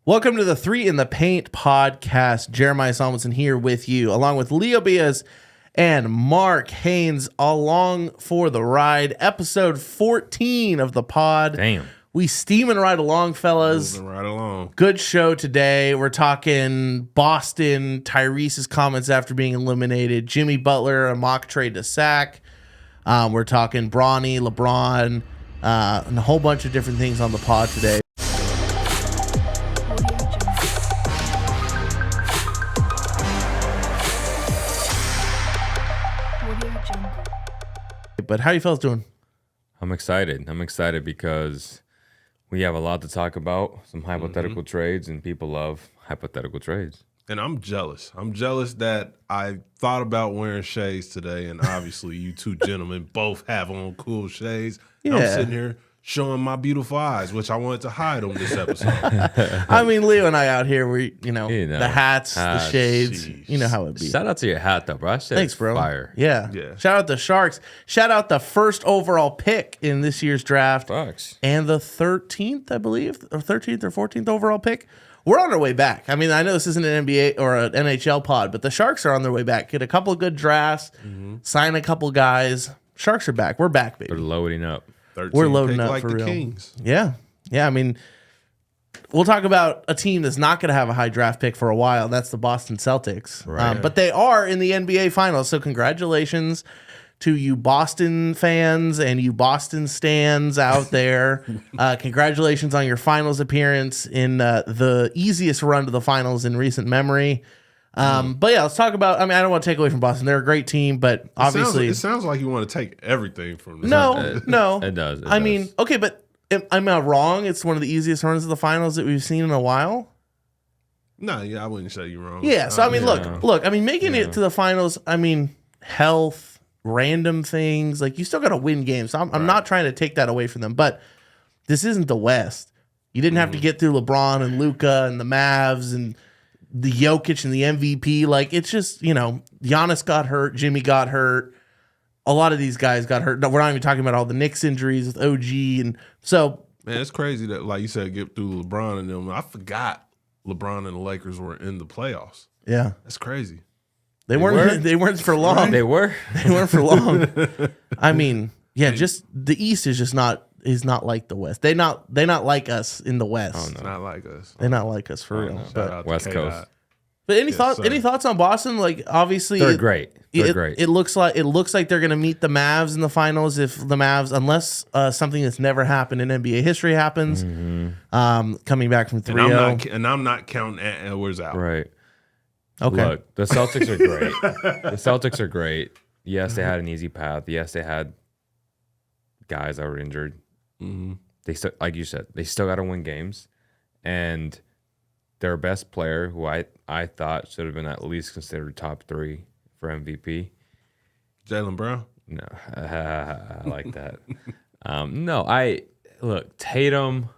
Welcome to the Three in the Paint podcast. Jeremiah Solomon here with you, along with Leo Bias and Mark Haynes, along for the ride. Episode 14 of the pod. Damn. We steaming right along, fellas. Moving right along. Good show today. We're talking Boston, Tyrese's comments after being eliminated, Jimmy Butler, a mock trade to Sac. We're talking Bronny, LeBron, and a whole bunch of different things on the pod today. But how you fellas doing? I'm excited. I'm excited because we have a lot to talk about, some hypothetical trades, and people love hypothetical trades. And I'm jealous. I'm jealous that I thought about wearing shades today, and obviously you two gentlemen both have on cool shades. Yeah. I'm sitting here showing my beautiful eyes, which I wanted to hide on this episode. I mean, Leo and I out here, the hats, the shades, jeez. you know how it be. Shout out to your hat, though, bro. Thanks, bro. Fire. Yeah. Shout out the Sharks. Shout out the first overall pick in this year's draft. Fucks. And the 13th, I believe, or 13th or 14th overall pick. We're on our way back. I mean, I know this isn't an NBA or an NHL pod, but the Sharks are on their way back. Get a couple of good drafts, sign a couple guys. Sharks are back. We're back, baby. They're loading up. We're loading up like for the real. Kings. Yeah. I mean, we'll talk about a team that's not going to have a high draft pick for a while. That's the Boston Celtics. Right. But they are in the NBA Finals. So congratulations to you Boston fans and you Boston stans out there. Congratulations on your finals appearance in the easiest run to the finals in recent memory. But yeah, let's talk about. I mean, I don't want to take away from Boston. They're a great team, but obviously, it sounds like you want to take everything from them. No. It does. I mean, okay, but am I wrong? It's one of the easiest runs of the finals that we've seen in a while. No, yeah, I wouldn't say you're wrong. Yeah, so I mean, Yeah. look. I mean, making it to the finals. I mean, health, random things. Like you still got to win games. So I'm not trying to take that away from them, but this isn't the West. You didn't have to get through LeBron and Luka and the Mavs and the Jokic and the MVP. Like it's just, Giannis got hurt, Jimmy got hurt. A lot of these guys got hurt. No, we're not even talking about all the Knicks injuries with OG. And so, Man, it's crazy that, like you said, get through LeBron and them. I forgot LeBron and the Lakers were in the playoffs. yeah, That's crazy. they weren't for long. They were. They weren't for long. I mean, yeah, just the East is not like the West. They not like us in the West. Oh, It's not like us. They're not like us for real. Shout But, out to West K-Dot. Coast. any Yes, thoughts? sir. Any thoughts on Boston? Like obviously, They're great. They're It, great. it looks like they're going to meet the Mavs in the finals if the Mavs, unless something that's never happened in NBA history happens, coming back from 3-0. And I'm not counting Ant Edwards out. Right. Okay. Look, the Celtics are great. The Celtics are great. Yes, they had an easy path. Yes, they had guys that were injured. They still, like you said, they still got to win games, and their best player, who I thought should have been at least considered top 3 for MVP. Jaylen Brown. No, I like that. Look, Tatum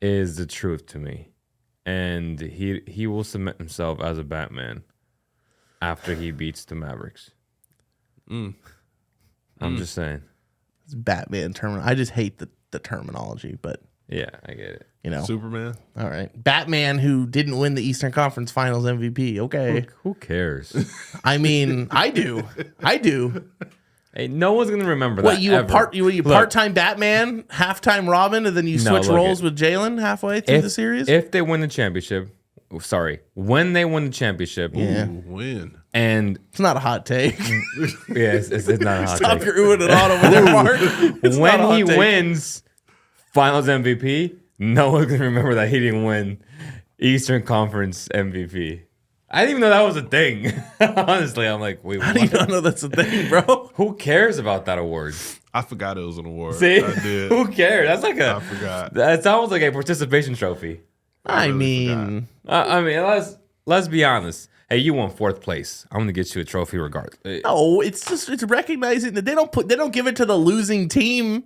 is the truth to me, and he will cement himself as a Batman after he beats the Mavericks. I'm just saying. It's Batman term. I just hate the terminology, but Yeah, I get it. Superman. All right. Batman who didn't win the Eastern Conference Finals MVP. Okay. Who cares? I mean, I do. Hey, no one's gonna remember What that. you ever. part-time Batman, halftime Robin, and then you No, switch look, roles with Jalen halfway through the series? If they win the championship, when they win the championship, Yeah. Ooh, win. and It's not a hot take. it's not a hot Stop take. your oohing it on over there, Mark. It's not a When hot he take. wins Finals MVP, no one's gonna remember that he didn't win Eastern Conference MVP. I didn't even know that was a thing. Honestly, I'm like, wait, How do you what? not know that's a thing, bro? Who cares about that award? I forgot it was an award. See, I did. who cares? That's like I forgot. That's almost like a participation trophy. I really mean, Let's be honest. Hey, you won 4th place. I'm gonna get you a trophy regardless. no, it's recognizing that they don't give it to the losing team.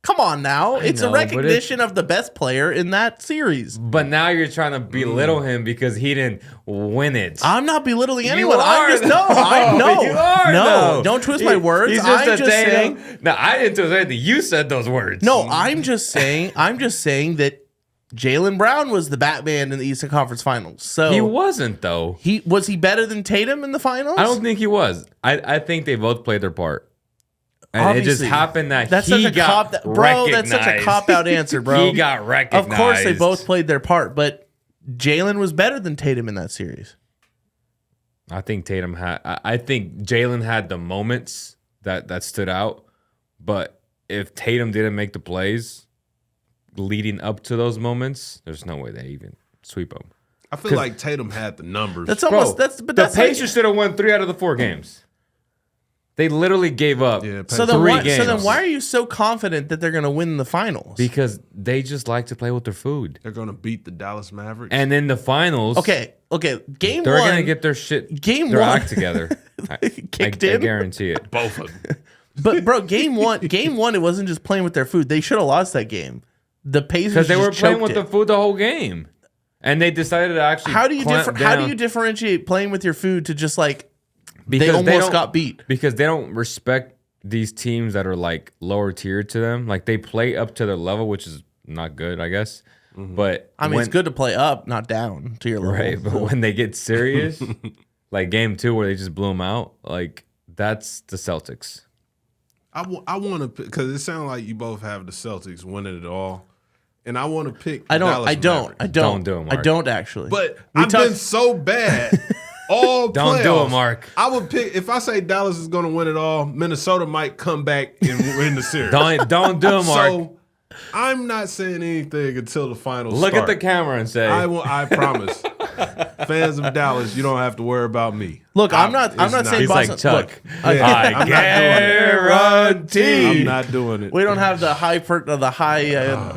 Come on now. It's know, a but recognition of the best player in that series. But now you're trying to belittle him because he didn't win it. I'm not belittling anyone. are, I'm just though. no. You are, no. though. Don't twist my words. He's I'm a just Tatum. saying. No, I didn't twist anything. You said those words. No, I'm just saying that Jaylen Brown was the Batman in the Eastern Conference Finals. So He wasn't, though. Was he better than Tatum in the finals? I don't think he was. I think they both played their part. And Obviously. it just happened that That's he such a got bro, that's such a cop-out answer, bro. He got recognized. Of course they both played their part, but Jaylen was better than Tatum in that series. I think Jaylen had the moments that stood out, but if Tatum didn't make the plays leading up to those moments, there's no way they even sweep him. I feel like Tatum had the numbers. That's almost the Pacers should have won 3 out of the 4 games. They literally gave up Yeah, so then 3 games. So then why are you so confident that they're going to win the finals? Because they just like to play with their food. They're going to beat the Dallas Mavericks. And in the finals, okay, game they're one, going to get their Game their one act together. I guarantee it. Both of them. But bro, game one, it wasn't just playing with their food. They should have lost that game. The Pacers Because they were just playing choked with the food the whole game. And they decided to actually How do you clamp down. how do you differentiate playing with your food to just like Because they almost don't- got beat? Because they don't respect these teams that are like lower tier to them. Like they play up to their level, which is not good, I guess. But I mean, it's good to play up, not down to your level. right? But when they get serious, like game 2 where they just blew them out, like that's the Celtics. I want to because it sounds like you both have the Celtics winning it all, and I want to pick. I Dallas don't Mavericks. Don't do it, Mark. I don't actually. But I've been so bad. All Don't playoffs. do it, Mark. I would pick if I say Dallas is going to win it all. Minnesota might come back and win the series. Don't do it, Mark. So I'm not saying anything until the finals. Look start. at the camera and say, I promise. Fans of Dallas, you don't have to worry about me. Look, I'm not saying He's Boston. like Chuck. Look, Yeah, I I'm guarantee. I'm not doing it. we don't have the high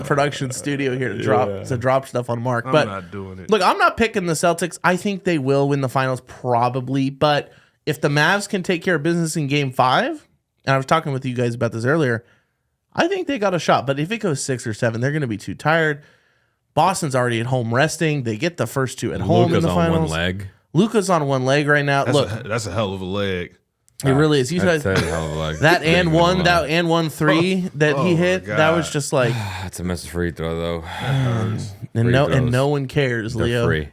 production studio here to drop stuff on Mark. I'm But not doing it. look, I'm not picking the Celtics. I think they will win the finals probably, but if the Mavs can take care of business in Game 5, and I was talking with you guys about this earlier, I think they got a shot. But if it goes 6 or 7, they're going to be too tired. Boston's already at home resting. They get the first 2 at home in the on finals. one leg. Luka's on one leg right now. That's a hell of a leg. It really is. You guys, That's a hell of a leg. that and one 3 that he my hit, God. that was just like, That's a missed free throw though. and Free no throws. one cares, They're Leo, free.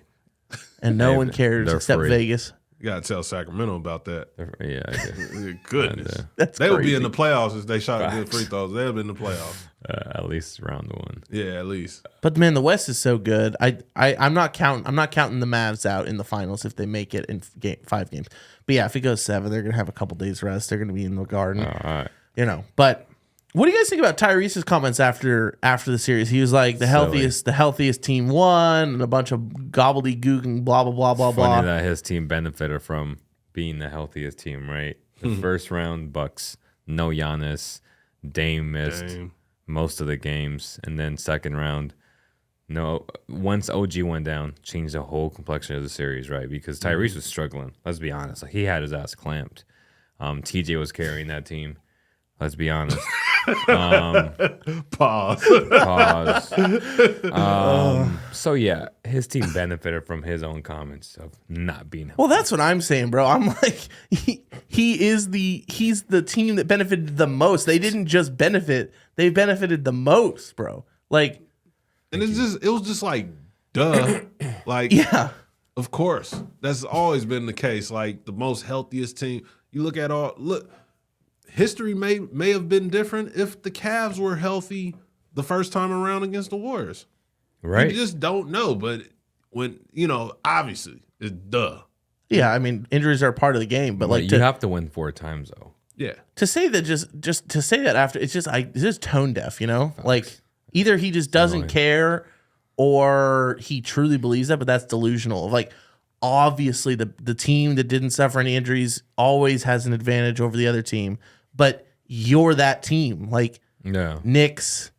and no one cares they're except free. Vegas. You got to tell Sacramento about that. Yeah, I do. Goodness. That's They would be crazy. in the playoffs if they shot good Facts. free throws. They would be in the playoffs. At least round 1. Yeah, at least. But man, the West is so good. I'm not counting the Mavs out in the finals if they make it in 5 games. But yeah, if it goes 7, they're gonna have a couple days rest. They're gonna be in the Garden, All right. But what do you guys think about Tyrese's comments after the series? He was like the healthiest team won, and a bunch of gobbledygook and blah blah blah blah Funny blah. that his team benefited from being the healthiest team, right? The first round, Bucks, no Giannis, Dame missed most of the games, and then second round, no. Once OG went down, changed the whole complexion of the series, right? Because Tyrese was struggling. Let's be honest, like he had his ass clamped. TJ was carrying that team. Let's be honest. Pause. So yeah, his team benefited from his own comments of not being healthy. Well, that's what I'm saying, bro. I'm like, he's the team that benefited the most. They didn't just benefit; they benefited the most, bro. Like, And it was just like, duh. Like, yeah, of course. That's always been the case. Like the most healthiest team. You look at history may have been different if the Cavs were healthy the first time around against the Warriors. Right. You just don't know. But when, obviously, it's duh. yeah. I mean, injuries are a part of the game, but like you have to win 4 times though. Yeah. to say that just to say that after it's just tone deaf, Like either he just doesn't annoying. care or he truly believes that, but that's delusional. Like obviously the team that didn't suffer any injuries always has an advantage over the other team, but you're that team. Like Yeah. Knicks,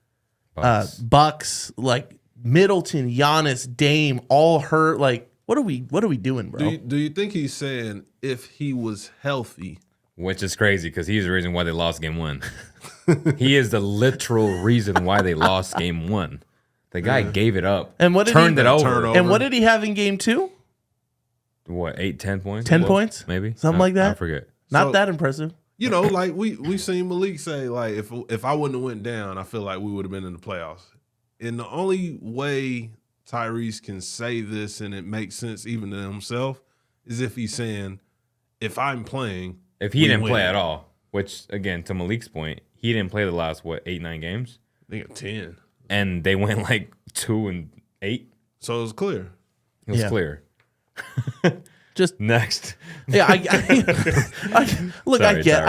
Bucks. Bucks, like Middleton, Giannis, Dame, all hurt. Like what are we doing, bro? Do you think he's saying if he was healthy? Which is crazy because he's the reason why they lost game 1. He is the literal reason why they lost game 1. The guy gave it up. And what did turned he- it over. Turnover. And what did he have in game 2? What, 8, 10 points? 10 points? Maybe. Something like that? I forget. Not So- that impressive. Like we seen Malik say, like if I wouldn't have went down, I feel like we would have been in the playoffs. And the only way Tyrese can say this and it makes sense even to himself is if he's saying, if I'm playing, if he didn't play at all, which again, to Malik's point, he didn't play the last 8-9 games. I think 10, and they went like 2-8. So it was clear. It was clear. Just next. Yeah, I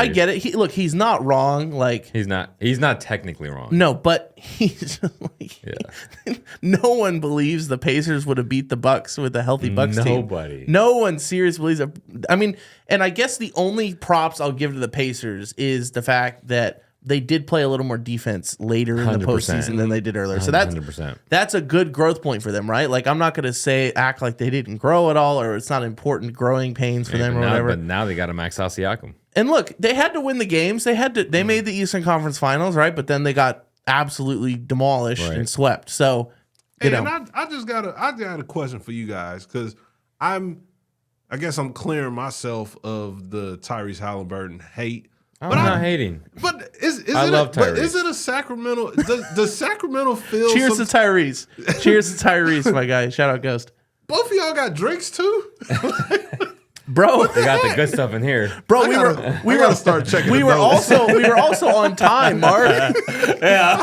get it. He's not wrong. Like he's not technically wrong. No, but he's just like, no one believes the Pacers would have beat the Bucks with a healthy Bucks team. Nobody. No one seriously believes it. I mean, and I guess the only props I'll give to the Pacers is the fact that they did play a little more defense later in the postseason than they did earlier. So that's a good growth point for them, right? Like I'm not going to act like they didn't grow at all or it's not important growing pains for them or whatever. But now they got to max out Siakam. And look, they had to win the games. They made the Eastern Conference Finals, right? But then they got absolutely demolished and swept. So, and I got a question for you guys because I guess I'm clearing myself of the Tyrese Halliburton hate. I'm not hating. But I love Tyrese. But is it a Sacramento? Does Sacramento feel? Cheers to Tyrese. Cheers to Tyrese, my guy. Shout out Ghost. Both of y'all got drinks too, bro. They got the good stuff in here, bro. We gotta start checking. We were also on time, Mark. Yeah.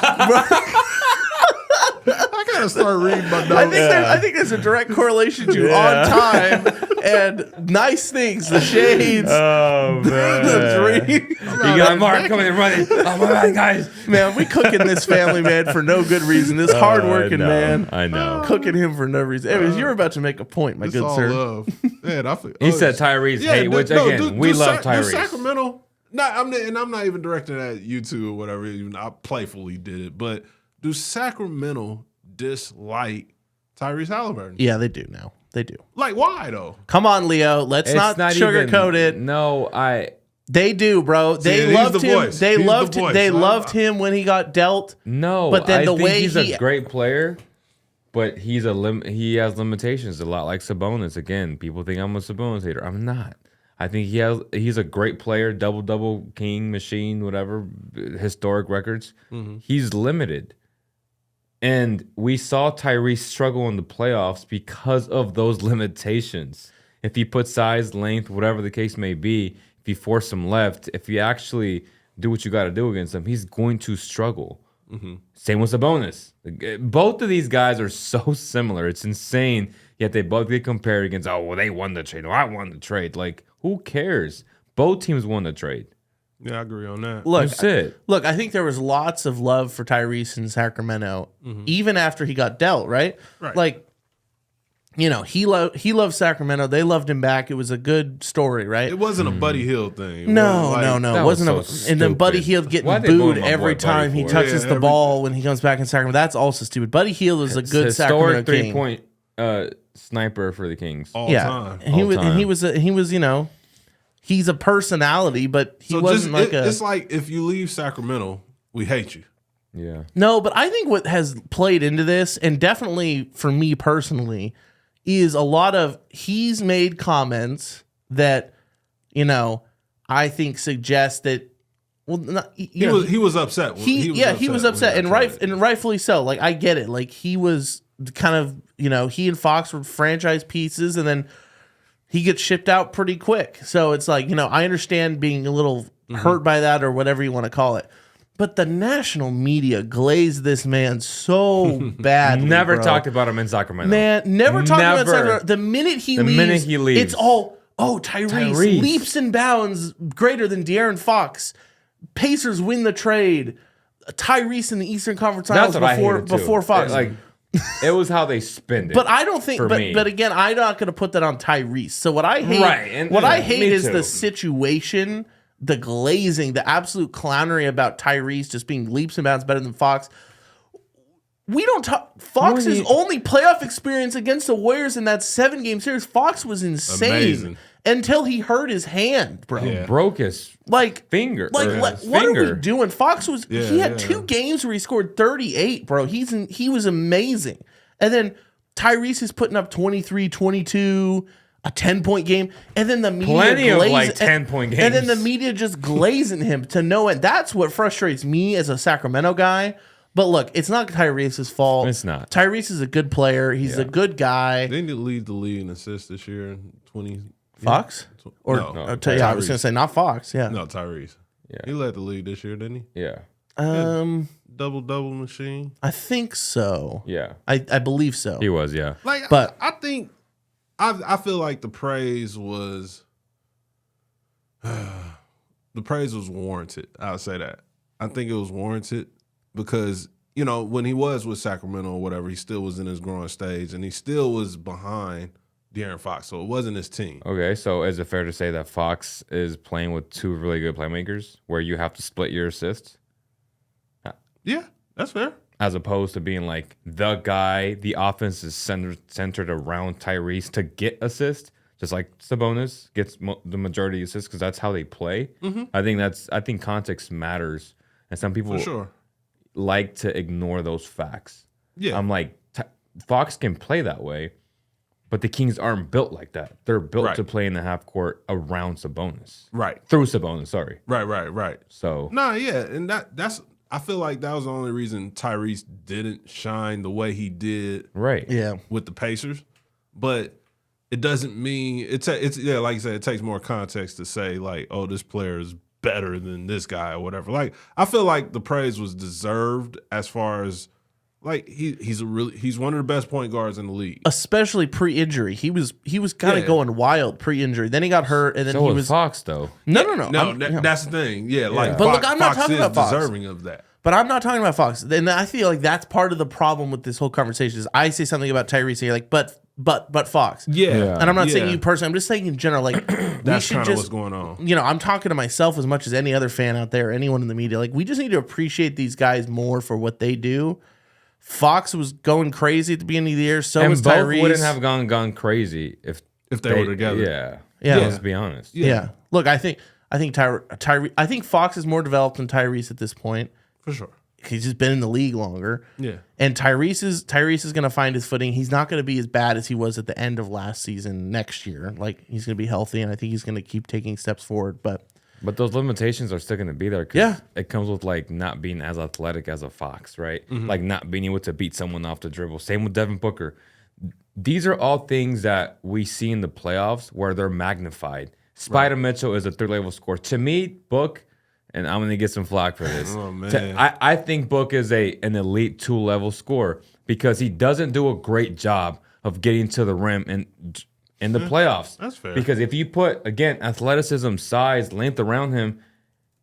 I gotta start reading my notes. I think there's a direct correlation to on time and nice things, the shades. Oh man, the dream. You got Mark coming and running. Oh my God, guys, man, we cooking this family man for no good reason. This hardworking man, I know, cooking him for no reason. Anyways, you're about to make a point, my good sir. Love. Man, he said Tyrese hate, which again, we love Tyrese. Sacramento. I'm not even directing at you two or whatever. Even I playfully did it, but do Sacramento dislike Tyrese Halliburton? Yeah, they do now. They do. Like, why though? Come on, Leo. Let's not sugarcoat it. No, They do, bro. They loved him. They loved him when he got dealt. No, but then I think he's a great player, but he has limitations a lot like Sabonis. Again, people think I'm a Sabonis hater. I'm not. I think he's a great player, double king machine, whatever, historic records. Mm-hmm. He's limited. And we saw Tyrese struggle in the playoffs because of those limitations. If he put size, length, whatever the case may be, if you force him left, if you actually do what you got to do against him, he's going to struggle. Mm-hmm. Same with Sabonis. Both of these guys are so similar. It's insane. Yet they both get compared against, they won the trade. I won the trade. Like, who cares? Both teams won the trade. Yeah, I agree on that. Look, I think there was lots of love for Tyrese in Sacramento, even after he got dealt, right? Like, he loved Sacramento. They loved him back. It was a good story, right? It wasn't a Buddy Hield thing. No. It wasn't and then Buddy Hield getting booed every time he touches the ball when he comes back in Sacramento. That's also stupid. Buddy Hield was a good Sacramento King. Historic 3-point sniper for the Kings. All time. And he was he's a personality, but he wasn't it's like if you leave Sacramento, we hate you. Yeah. No, but I think what has played into this, and definitely for me personally, is a lot of he's made comments that, I think suggest that. Well, he was upset. He was upset, and rightfully so. Like I get it. Like he was kind of he and Fox were franchise pieces, and then he gets shipped out pretty quick. So it's like, I understand being a little hurt by that or whatever you want to call it. But the national media glazed this man so badly. Never talked about him in Sacramento. Man, never talked about Sacramento. The minute he leaves, it's all, Tyrese leaps and bounds greater than De'Aaron Fox. Pacers win the trade. Tyrese in the Eastern Conference Finals before Fox. It was how they spend it. But I don't think. But again, I'm not going to put that on Tyrese. So what I hate, is the situation, the glazing, the absolute clownery about Tyrese just being leaps and bounds better than Fox. We don't talk. Fox's only playoff experience against the Warriors in that 7-game series, Fox was insane. Amazing. Until he hurt his hand, bro. Yeah. Broke his finger. What are we doing? Fox was he had 2 games where he scored 38, bro. He was amazing. And then Tyrese is putting up 23, 22, a 10-point game, and then the media of 10-point games. And then the media just glazing him to no end. That's what frustrates me as a Sacramento guy But look, it's not Tyrese's fault. It's not. Tyrese is a good player. He's a good guy. Didn't he lead the league in assists this year? 20. Fox? Or I was going to say not Fox. Yeah. No, Tyrese. Yeah. He led the league this year, didn't he? Yeah. Double machine. I think so. Yeah. I believe so. He was, yeah. Like, But- I think I feel like the praise was warranted. I'll say that. I think it was warranted because, you know, when he was with Sacramento or whatever, he still was in his growing stage and he still was behind De'Aaron Fox. So it wasn't his team. Okay, so is it fair to say that Fox is playing with two really good playmakers where you have to split your assists? Yeah, that's fair. As opposed to being like the guy, the offense is centered around Tyrese to get assists, just like Sabonis gets the majority of assists because that's how they play. Mm-hmm. I think context matters, and some people For sure. like to ignore those facts. Yeah. I'm like, Fox can play that way, but the Kings aren't built like that. They're built to play in the half court around Sabonis. Right. Through Sabonis, sorry. Right. So Nah, yeah, and that's I feel like that was the only reason Tyrese didn't shine the way he did right. Yeah. with the Pacers. But it doesn't mean it's yeah, like you said, it takes more context to say like, oh, this player is better than this guy or whatever. Like I feel like the praise was deserved as far as like he's one of the best point guards in the league. Especially pre-injury. He was kind of going wild pre-injury. Then he got hurt and then So he was Fox though. No. That's the thing. Yeah, like But Fox, look, I'm not talking about Fox. deserving of that. But I'm not talking about Fox. And I feel like that's part of the problem with this whole conversation is I say something about Tyrese and you're like, but Fox. Yeah. And I'm not saying Yeah. you personally. I'm just saying in general, like That's kind of what's going on. You know, I'm talking to myself as much as any other fan out there, anyone in the media. Like we just need to appreciate these guys more for what they do. Fox was going crazy at the beginning of the year. So And was both Tyrese. wouldn't have gone crazy if they were together. Yeah. Let's be honest. Yeah. Look, I think I think Fox is more developed than Tyrese at this point. For sure. He's just been in the league longer. Yeah. And Tyrese is going to find his footing. He's not going to be as bad as he was at the end of last season next year. Like he's going to be healthy, and I think he's going to keep taking steps forward. But those limitations are still going to be there. 'Cause Yeah. it comes with like not being as athletic as a Fox, right? Like not being able to beat someone off the dribble. Same with Devin Booker. These are all things that we see in the playoffs where they're magnified. Spider Mitchell is a third level scorer. To me, Book. And I'm gonna get some flack for this. Oh, man. I think Book is an elite 2-level scorer because he doesn't do a great job of getting to the rim in the playoffs. That's fair. Because if you put again athleticism, size, length around him,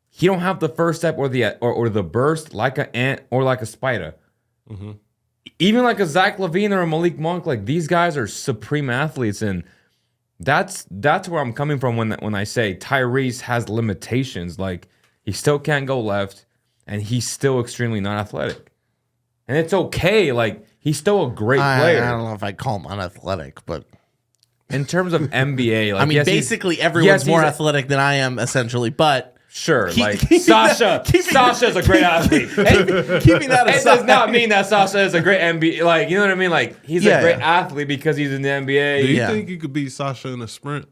he don't have the first step or the burst like an ant or like a spider. Even like a Zach LaVine or a Malik Monk, like these guys are supreme athletes, and that's where I'm coming from when I say Tyrese has limitations. Like he still can't go left, and he's still extremely not athletic, and it's okay. Like he's still a great player. I don't know if I'd call him unathletic, but In terms of NBA, like I mean, yes, basically everyone's more he's athletic than I am, essentially. But sure, like keeping Sasha's a great athlete. keeping that It aside, does not mean that Sasha is a great NBA. Like, you know what I mean? Like, he's a great athlete because he's in the NBA. Do you Yeah. think you could beat Sasha in a sprint?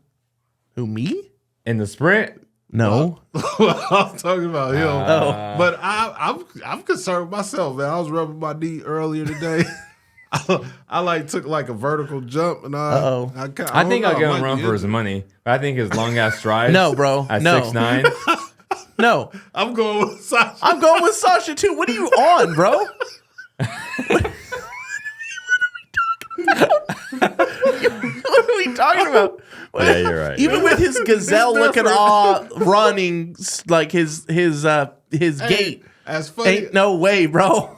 Who, me? In the sprint, No. I'm talking about him. But I'm concerned with myself, man. I was rubbing my knee earlier today. I like took like a vertical jump, and I think I'll give him a run for his money. But I think his long ass strides. No, bro. At No. 6'9". No. I'm going with Sasha. I'm going with Sasha too. What are you on, bro? What are we talking about? Yeah, you're right. Even with his gazelle looking running like his gait. As funny, Ain't no way, bro.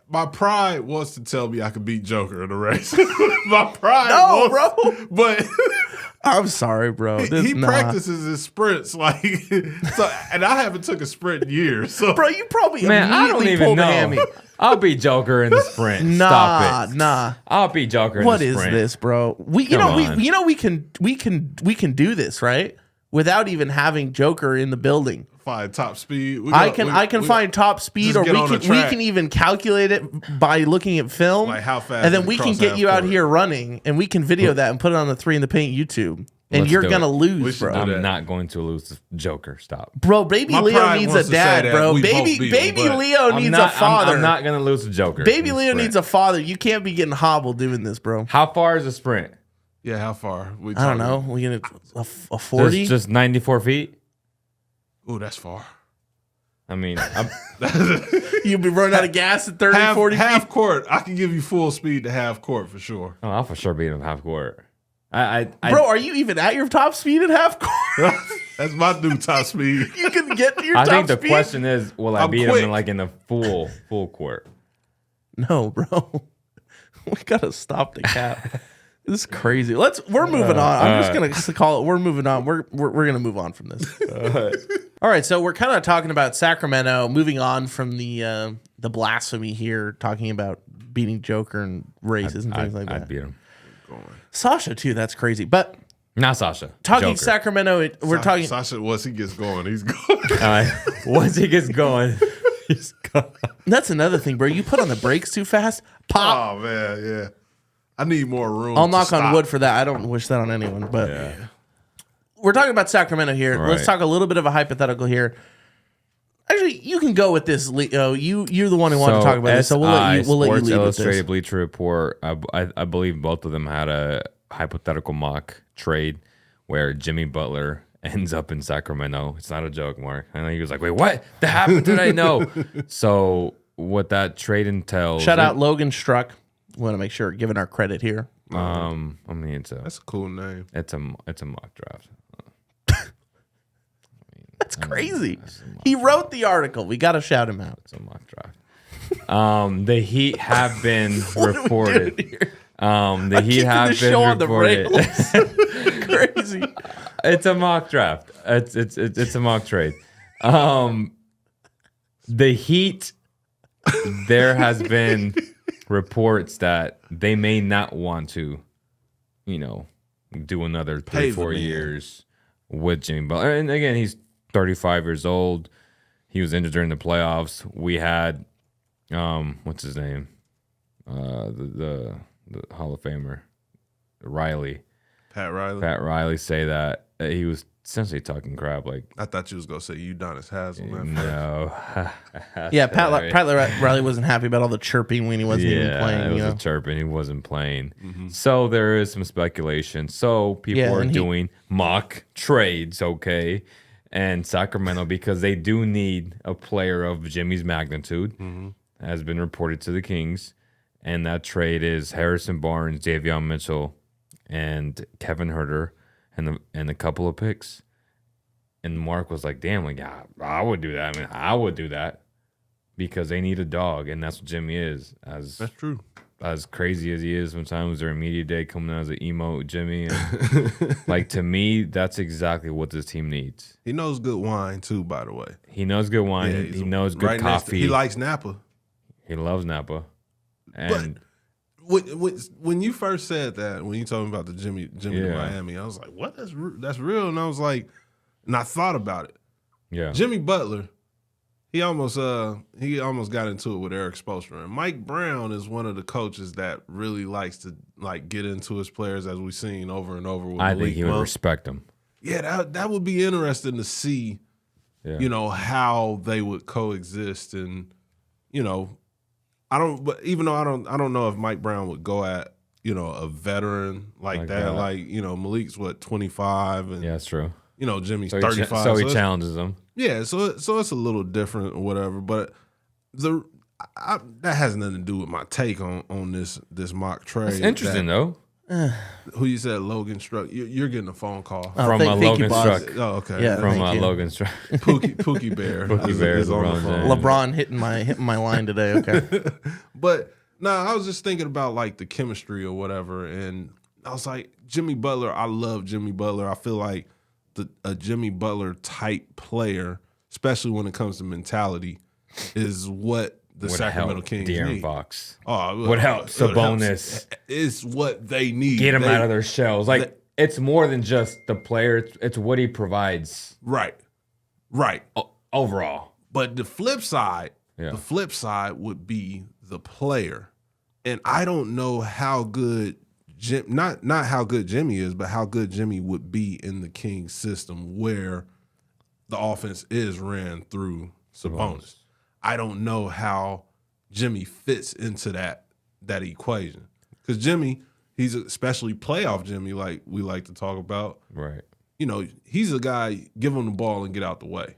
my pride wants to tell me I could beat Joker in a race. My pride, No, wants, bro. But I'm sorry, bro. he practices his sprints like, so, and I haven't took a sprint in years. So, Bro, you probably Man, I don't immediately even pulled a know. hammy. I'll beat Joker in the sprint. Stop it. Nah. I'll beat Joker in What the is sprint. this, bro? We Come on. we can do this, right? Without even having Joker in the building. find top speed. I can find top speed, just or get we on the can we track. can even calculate it by looking at film, Like how fast and then does we it can cross get half you out court? here running, and we can video that and put it on the 3 in the Paint YouTube. And Let's you're do going to it. We lose, should bro. do that. I'm not going to lose to Joker. Stop. Bro, baby My Leo pride needs a wants to say dad, that bro. we both Baby beat him, but Leo needs a father. I'm not going to lose to Joker. Baby in Leo sprint. needs a father. You can't be getting hobbled doing this, bro. How far is a sprint? Yeah, how far? I don't know. We get a 40? Just 94 feet? Ooh, that's far. I mean, You'll be running out of gas at 30, 40 feet. half court. I can give you full speed to half court for sure. I'll for sure beat him half court. Bro, are you even at your top speed at half court? That's my new top speed. You can get to your I top think the speed? question is, will I I'm beat quick. him in the full court? No, bro. We gotta stop the cap. This is crazy. We're moving on. I'm just gonna call it. We're moving on. We're gonna move on from this. All right. So we're kind of talking about Sacramento, moving on from the blasphemy here, talking about beating Joker and races and things like I'd that. beat him. Sasha too. That's crazy. But Not Sasha. talking Joker. Sacramento, we're talking. Sasha, once he gets going, he's going. Once he gets going, he's gone. That's another thing, bro. You put on the brakes too fast. Pop. Oh man, yeah. I need more room. I'll to knock on stop. wood for that. I don't wish that on anyone, but we're talking about Sacramento here. Right. Let's talk a little bit of a hypothetical here. Actually, you can go with this, Leo. You're the one who wanted to talk about this, so we'll let you Sports lead with Illustrated this. Bleacher Report. I believe both of them had a hypothetical mock trade where Jimmy Butler ends up in Sacramento. It's not a joke, Mark. I know he was like, "Wait, what? That happened? Did I know?" So what that trade entails? Shout out Logan Struck. We want to make sure giving our credit here. I mean, That's a cool name. it's a mock draft. That's crazy. He wrote the article. We got to shout him out. It's a mock draft. The Heat have been reported. The Heat Keeping have the been show on the reported. rails. Crazy. It's a mock draft. It's a mock trade. The Heat. There has been reports that they may not want to, do another 3-4 years with Jimmy Butler. And again, he's 35 years old. He was injured during the playoffs. We had, what's his name? The Hall of Famer, Pat Riley. Pat Riley say that he was essentially talking crap. Like, I thought you was gonna say Udonis Haslem. no. Yeah, Pat Riley wasn't happy about all the chirping when he wasn't even playing. It was a chirping. He wasn't playing. So there is some speculation. So people are doing mock trades, okay? And Sacramento, because they do need a player of Jimmy's magnitude, has been reported to the Kings. And that trade is Harrison Barnes, Davion Mitchell, and Kevin Huerter, and a couple of picks. And Mark was like, damn, like, yeah, I would do that. I mean, I would do that because they need a dog, and that's what Jimmy is. That's true. As crazy as he is sometimes during media day, coming out as an emo Jimmy. And like, to me, that's exactly what this team needs. He knows good wine too, by the way. He knows good wine. Yeah, he knows good right next to- coffee. he likes Napa. He loves Napa. And When you first said that, when you told me about the Jimmy to Miami, I was like, "What? That's real." And I was like, and I thought about it. yeah, Jimmy Butler, he almost got into it with Eric Spoelstra. And Mike Brown is one of the coaches that really likes to get into his players, as we've seen over and over with I Malik think he would Monk. respect him. Yeah, that would be interesting to see. Yeah. How they would coexist, and But even though I don't know if Mike Brown would go at a veteran like that. Like Malik's 25, and Yeah, that's true. Jimmy's So 35. So he challenges him. Yeah, so it's a little different or whatever. But that has nothing to do with my take on this mock trade. It's interesting though. Who you said Logan Struck? You're getting a phone call From thank you, Logan boss. Struck. Oh, okay. Yeah. From Thank you. Logan Struck. Pookie Bear. Pookie Bear is on the LeBron phone. James. LeBron hitting my line today. Okay. But no, I was just thinking about the chemistry or whatever, and I was like, Jimmy Butler. I love Jimmy Butler. I feel like a Jimmy Butler type player, especially when it comes to mentality, is what the Sacramento Kings De'Aaron need. Fox. Oh, Would help. Sabonis. Is what they need. Get him out of their shells. It's more than just the player. It's what he provides. Right. Overall. But the flip side would be the player. And I don't know how good not how good Jimmy is, but how good Jimmy would be in the Kings system where the offense is ran through Sabonis. I don't know how Jimmy fits into that equation. Because Jimmy, he's especially playoff Jimmy, like we like to talk about. Right. He's a guy, give him the ball and get out the way.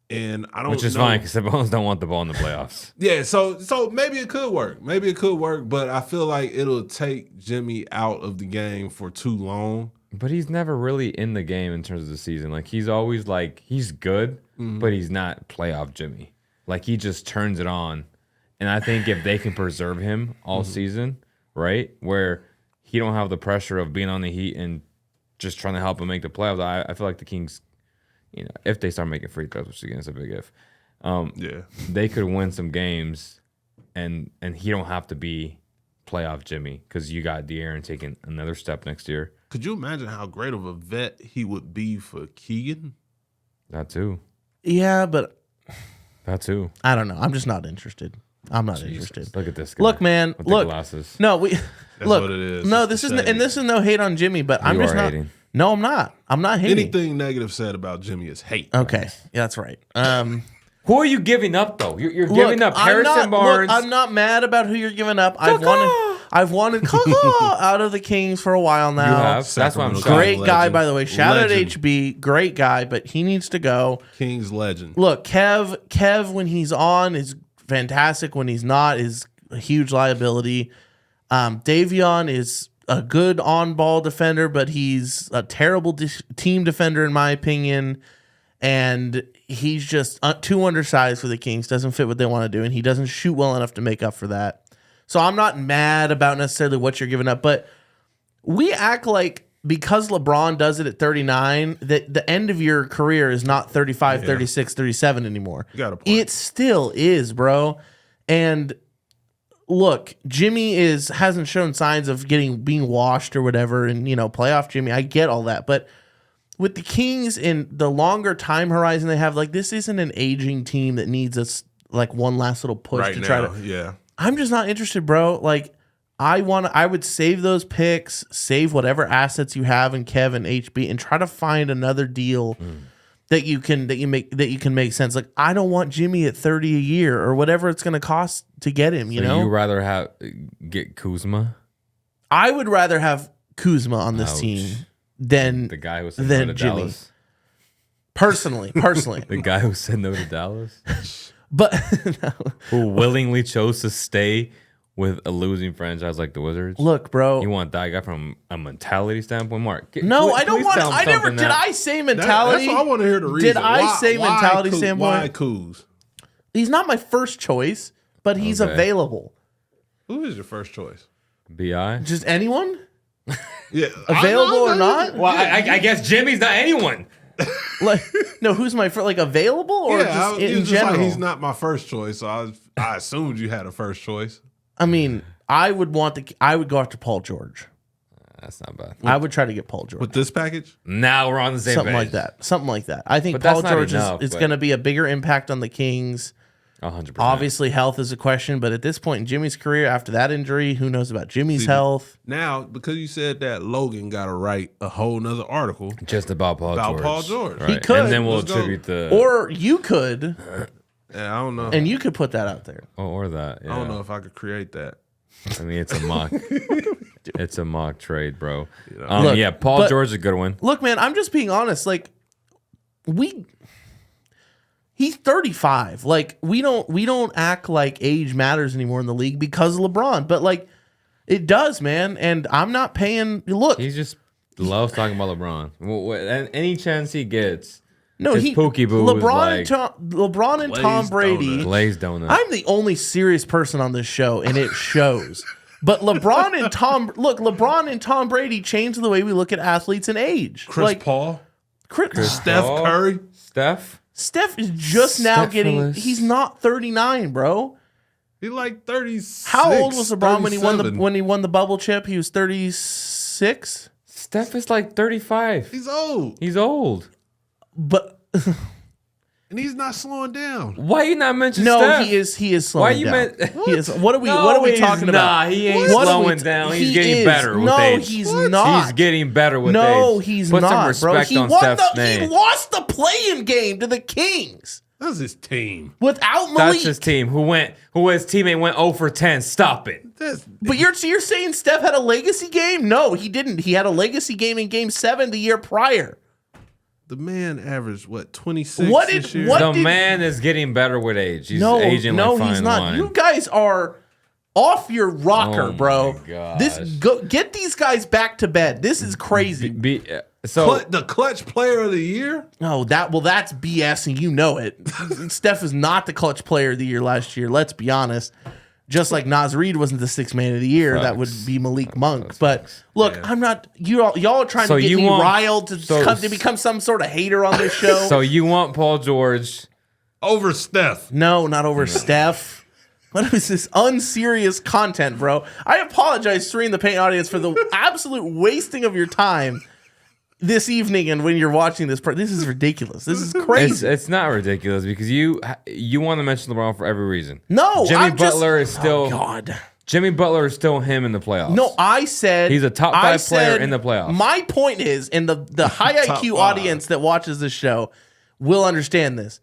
And I don't know. Which is fine because Sabonis don't want the ball in the playoffs. Yeah, so maybe it could work. But I feel like it'll take Jimmy out of the game for too long. But he's never really in the game in terms of the season. Like, he's always like, he's good, but he's not playoff Jimmy. Like, he just turns it on. And I think if they can preserve him all season, right, where he don't have the pressure of being on the Heat and just trying to help him make the playoffs, I feel like the Kings, if they start making free throws, which again is a big if, they could win some games, and he don't have to be playoff Jimmy because you got De'Aaron taking another step next year. Could you imagine how great of a vet he would be for Keegan? That too. Yeah, but That too. I don't know. I'm just not interested. I'm not interested. Look at this guy. Look, man. With Look. The glasses. No, That's look. what it is. No, It's this the is no hate on Jimmy, but I'm You just are not. hating. No, I'm not. I'm not hating. Anything negative said about Jimmy is hate. Okay, yeah, that's right. Who are you giving up though? You're giving up Harrison Barnes. I'm not mad about who you're giving up. I've wanted out of the Kings for a while now. You have. That's why I'm shocked. Great guy, Legend. by the way. Shout out Legend. HB. Great guy, but he needs to go. King's legend. Look, Kev, when he's on, is fantastic. When he's not, is a huge liability. Davion is a good on-ball defender, but he's a terrible team defender, in my opinion. And he's just too undersized for the Kings. Doesn't fit what they want to do, and he doesn't shoot well enough to make up for that. So I'm not mad about necessarily what you're giving up, but we act like because LeBron does it at 39, that the end of your career is not 35, 36, 37 anymore. You got a point. It still is, bro. And look, Jimmy hasn't shown signs of being washed or whatever, and playoff Jimmy. I get all that, but with the Kings and the longer time horizon they have, like, this isn't an aging team that needs us like one last little push Right to now, try to. yeah. I'm just not interested, bro. Like, I would save those picks, save whatever assets you have in Kev and HB, and try to find another deal that you can make sense. Like, I don't want Jimmy at 30 a year or whatever it's going to cost to get him. You know, you rather get Kuzma? I would rather have Kuzma on this team than The guy who said no to Jimmy. Dallas. Personally, The guy who said no to Dallas, but who willingly chose to stay with a losing franchise like the Wizards. look, bro. You want that guy from a mentality standpoint, Mark? No, please I don't want. tell him I never something did. that- I say mentality. That's what I want to hear the reason. Did I say mentality standpoint? Why Kuz? He's not my first choice, but he's Okay. available. Who is your first choice? Bi. Just anyone Yeah, available or not? Well, I guess Jimmy's not anyone. Like, no, who's my first? Like, available or just he in was just like, general? he's not my first choice, so I assumed you had a first choice. I mean, I would go after Paul George. That's not bad. I would try to get Paul George. With this package? Now we're on the same Something page. like that. Something like that. I think But that's Paul not George enough, is but- going to be a bigger impact on the Kings. 100%. Obviously, health is a question, but at this point in Jimmy's career, after that injury, who knows about Jimmy's health? Now, because you said that, Logan got to write a whole nother article. Just about Paul About George. Paul George. Right. He could. And then we'll Let's go. attribute the... Or you could, Yeah, I don't know. and you could put that out there. Or that. Yeah. I don't know if I could create that. I mean, it's a mock. It's a mock trade, bro. Look, Yeah, Paul but- George is a good one. Look, man, I'm just being honest. Like, he's 35. Like, we don't act like age matters anymore in the league because of LeBron. But like, it does, man. And I'm not paying. Look, He just loves talking about LeBron. And any chance he gets, no, his Pookie Boo is like LeBron and Tom glazed Brady. donut. glazed donut. I'm the only serious person on this show, and it shows. But LeBron and Tom Brady changed the way we look at athletes and age. Chris Paul? Chris Steph Paul? Curry? Steph is just now getting. Steph-less. He's not 39, bro. He like 36. How old was LeBron when 37. he won the bubble chip? He was 36. Steph is like 35. He's old. He's old. But And he's not slowing down. Why you not mentioning No, Steph? he is slowing Why you down. meant? He is. What are we He's talking about? Nah, he ain't What are we slowing down. He's getting better with no, age. he's What? not. He's getting better with age. No, he's Put not, some bro. respect He on won Steph's He name. lost the play-in game to the Kings That's his team. without Malik. That's his team. Who his teammate went 0 for 10. Stop it. But you're saying Steph had a legacy game? No, he didn't. He had a legacy game in Game 7 the year prior. The man averaged, 26 What this did- year? what- The man is getting better with age. He's No, aging like fine he's not. wine. You guys are off your rocker, Oh bro. my gosh. Get these guys back to bed. This is crazy. So The clutch player of the year? Oh, that's BS, and you know it. Steph is not the clutch player of the year last year. Let's be honest. Just like Naz Reid wasn't the sixth man of the year, that would be Malik Monk. But look, I'm not. Y'all are trying to get me riled to become some sort of hater on this show. So you want Paul George Over Steph. No, not over Steph. What is this unserious content, bro? I apologize, Three in the Paint audience, for the absolute wasting of your time this evening and when you're watching this. This is ridiculous. This is crazy. It's not ridiculous because you want to mention LeBron for every reason. No, Jimmy Butler is still. Oh God. Jimmy Butler is still him in the playoffs. No, I said He's a top 5 player in the playoffs. My point is, and the high IQ audience that watches this show will understand this.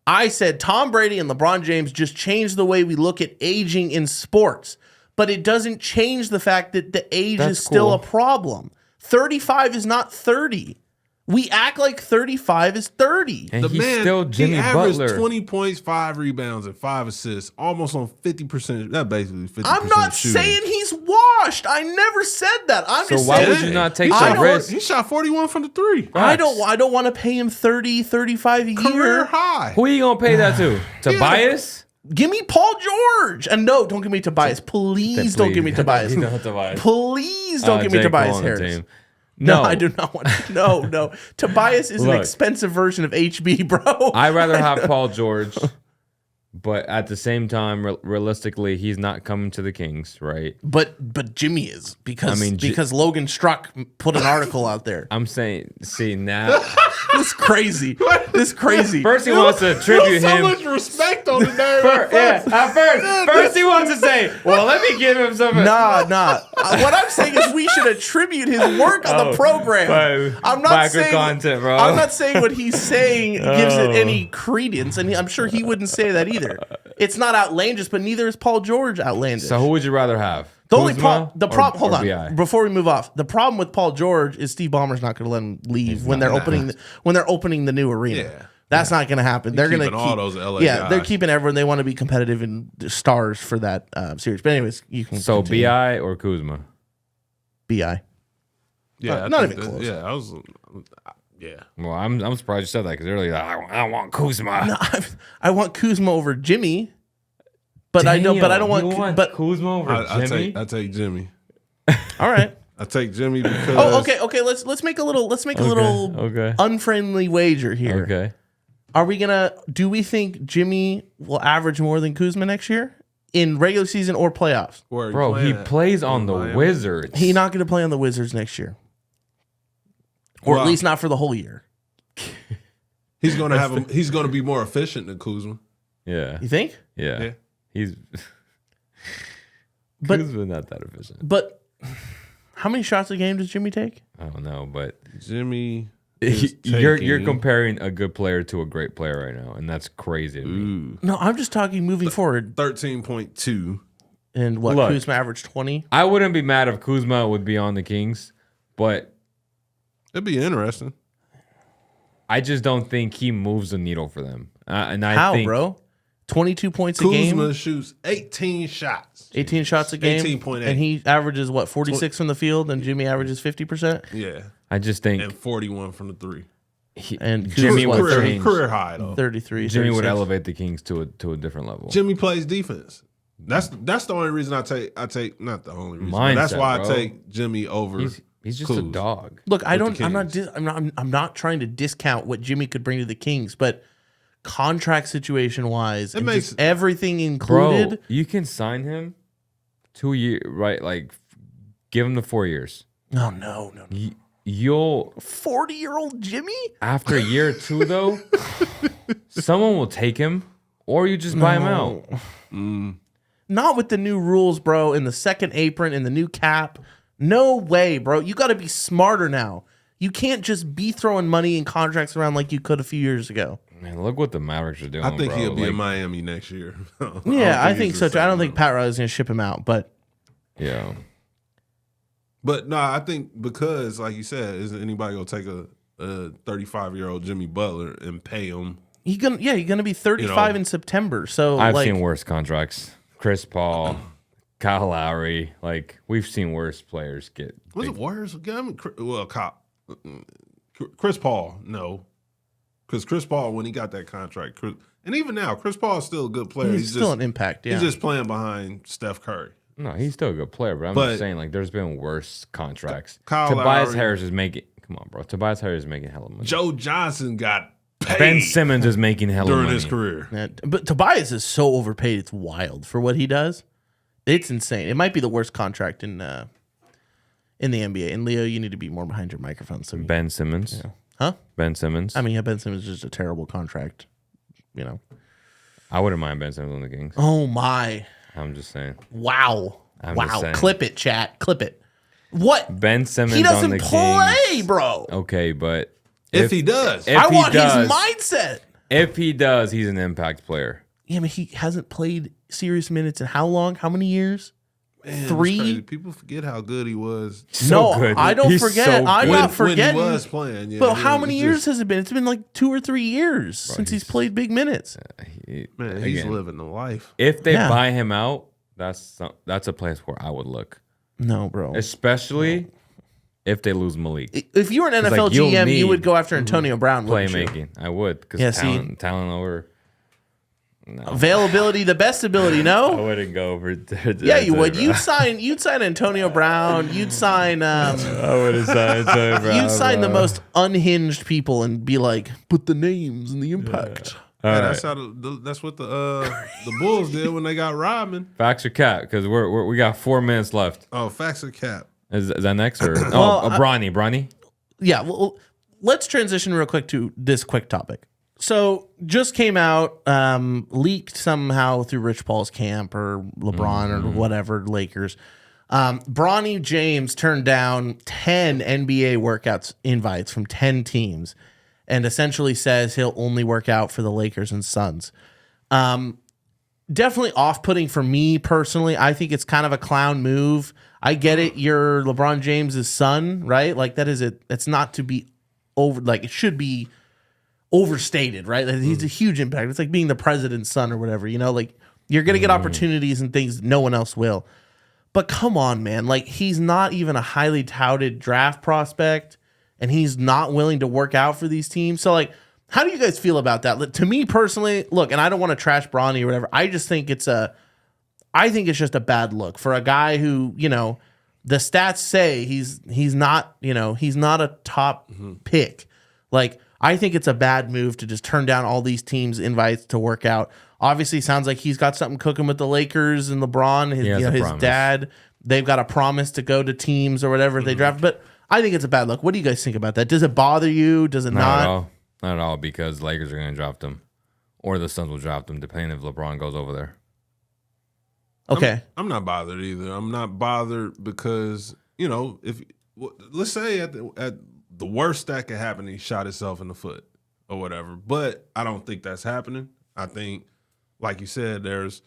I said Tom Brady and LeBron James just changed the way we look at aging in sports, but it doesn't change the fact that the age is still a problem. 35 is not 30. We act like 35 is 30. And The he's man, still Jimmy he averaged Butler. 20 points, 5 rebounds, and 5 assists, almost on 50%. That basically 50%. I'm not shooting. saying he's washed. I never said that. I'm So just why saying would you not take I the don't- risk? He shot 41 from the 3. I don't want to pay him 30, 35 a Career year. high. Who are you gonna pay that to? Tobias? Give me Paul George. And no, don't give me Tobias. Please don't give me Tobias. No, Tobias. Please don't give me Jake Tobias Paul on the Harris. team. No, I do not want to. No. Tobias is an Look. expensive version of HB, bro. I'd rather have Paul George, but at the same time, realistically, he's not coming to the Kings, right? But Jimmy is because I mean, because Logan Struck put an article out there. I'm saying, see now. This is crazy. This is crazy. First, he wants to attribute so him. much respect on the name. First he wants to say, well, let me give him some. Nah. What I'm saying is we should attribute his work on the program. I'm not saying content, bro. I'm not saying what he's saying gives it any credence, and I'm sure he wouldn't say that either. It's not outlandish, but neither is Paul George outlandish. So who would you rather have? The only Kuzma problem. Hold or on, BI? before we move off. The problem with Paul George is Steve Ballmer's not going to let him leave when they're opening the new arena. Yeah. That's not going to happen. They're going to keeping all those LA Yeah, they're guys. keeping everyone. They want to be competitive and stars for that series. But anyways, you can. So continue. BI or Kuzma? BI. Yeah, Not I even think close. Yeah, I was. Yeah. Well, I'm surprised you said that because earlier I want Kuzma. No, I want Kuzma over Jimmy, but I don't. But I don't You want. But Kuzma over I Jimmy. take Jimmy. all right. I take Jimmy because. Oh, okay. Let's make a little. Let's make a little okay. unfriendly wager here. Okay. Are we gonna? Do we think Jimmy will average more than Kuzma next year in regular season or playoffs? Where Bro, he playing at? plays on the Miami? Wizards. He's not going to play on the Wizards next year, or Wow. at least not for the whole year. He's gonna have. He's gonna be more efficient than Kuzma. Yeah. You think? Yeah. Yeah. He's But Kuzma not that efficient. but how many shots a game does Jimmy take? I don't know, but Jimmy. you're taking- comparing a good player to a great player right now, and that's crazy to me. No, I'm just talking moving forward. 13.2. And what Look. Kuzma averaged 20. I wouldn't be mad if Kuzma would be on the Kings, but It'd be interesting. I just don't think he moves the needle for them. And I How, think, bro? 22 points a Kuzma game, shoots 18 shots. 18 shots a game, 18.8. and he averages what 46 from the field, and Jimmy averages 50%. Yeah, I just think and 41 from the 3. And Jimmy Kuzma's would what, change. career high though. 33. Jimmy would 36. elevate the Kings to a different level. Jimmy plays defense. That's the only reason I take not the only reason. But that's Mindset, why bro. I take Jimmy over. He's just a Kuz. dog. Look, I with don't. the I'm not trying to discount what Jimmy could bring to the Kings, but contract situation wise, and makes- just everything Bro, included. you can sign him 2 years, right? Like, give him the 4 years. Oh no. You'll 40-year-old Jimmy. after year 2 though, Someone will take him, or you just buy him out. Not with the new rules, bro, and the second apron and the new cap. No way, bro. You got to be smarter now. You can't just be throwing money and contracts around like you could a few years ago. Man, look what the Mavericks are doing. I think bro. he'll be in Miami next year. I think so too. I don't think Pat Riley's going to ship him out, but yeah. But no, I think because, like you said, isn't anybody gonna take a 35-year-old Jimmy Butler and pay him? You're gonna be 35 in September. So I've seen worse contracts. Chris Paul, Kyle Lowry, like we've seen worse players get. Was it worse? I mean, Chris Paul, no, because Chris Paul, when he got that contract, and even now, Chris Paul is still a good player. He's still an impact. Yeah, he's just playing behind Steph Curry. No, he's still a good player, but I'm just saying, like, there's been worse contracts. Tobias Lowry, Harris is making. Come on, bro. Tobias Harris is making hella money. Joe Johnson got paid. Ben Simmons is making hella during money his career. Yeah, but Tobias is so overpaid. It's wild for what he does. It's insane. It might be the worst contract in the NBA. And Leo, you need to be more behind your microphone. So Ben Simmons, huh? Ben Simmons. I mean, Ben Simmons is just a terrible contract. You know. I wouldn't mind Ben Simmons on the Kings. Oh my! I'm just saying. Wow! I'm just saying. Clip it, chat. Clip it. What? Ben Simmons He on the doesn't play, Kings. bro. Okay, but if he does, I want his mindset. If he does, he's an impact player. Yeah, but he hasn't played serious minutes in how long? How many years? Man, 3? People forget how good he was. No, good. I don't He's forget. so I'm good. not forgetting. When he was playing, yeah, But how many years has it been? It's been like 2 or 3 years since he's played big minutes. Man, he's living the life. If they buy him out, that's a place where I would look. No, bro. Especially if they lose Malik. If you were an NFL GM, you would go after Antonio Brown. Playmaking. I would. Because talent over. No. Availability, the best ability, I no? wouldn't go over there. Yeah, you would. You'd sign Antonio Brown. You'd sign I would have signed Antonio Brown. You'd sign the most unhinged people and be like, put the names and the impact. Yeah, that's what the Bulls did when they got Rodman. Facts or cap? Because we got 4 minutes left. Oh, facts or cap? Is that next or Bronny? Yeah, well, let's transition real quick to this quick topic. So just came out, leaked somehow through Rich Paul's camp or LeBron or whatever, Lakers. Bronny James turned down 10 NBA workouts invites from 10 teams and essentially says he'll only work out for the Lakers and Suns. Definitely off-putting for me personally. I think it's kind of a clown move. I get it. You're LeBron James's son, right? Like that is it. It's not to be over. Like it should be overstated, right? Like, he's a huge impact. It's like being the president's son or whatever. You know, like you're gonna get opportunities and things no one else will. But come on, man. Like he's not even a highly touted draft prospect, and he's not willing to work out for these teams. So like, how do you guys feel about that? To me personally, look, and I don't want to trash Bronny or whatever. I just think it's just a bad look for a guy who, you know, the stats say he's not, you know, he's not a top pick. Like, I think it's a bad move to just turn down all these teams' invites to work out. Obviously, sounds like he's got something cooking with the Lakers and LeBron, his dad. They've got a promise to go to teams or whatever they draft. But I think it's a bad look. What do you guys think about that? Does it bother you? Does it not? Not at all, because the Lakers are going to draft him, or the Suns will draft him, depending if LeBron goes over there. Okay, I'm not bothered either. I'm not bothered because, you know, let's say at the worst that could happen, he shot himself in the foot or whatever. But I don't think that's happening. I think, like you said, there's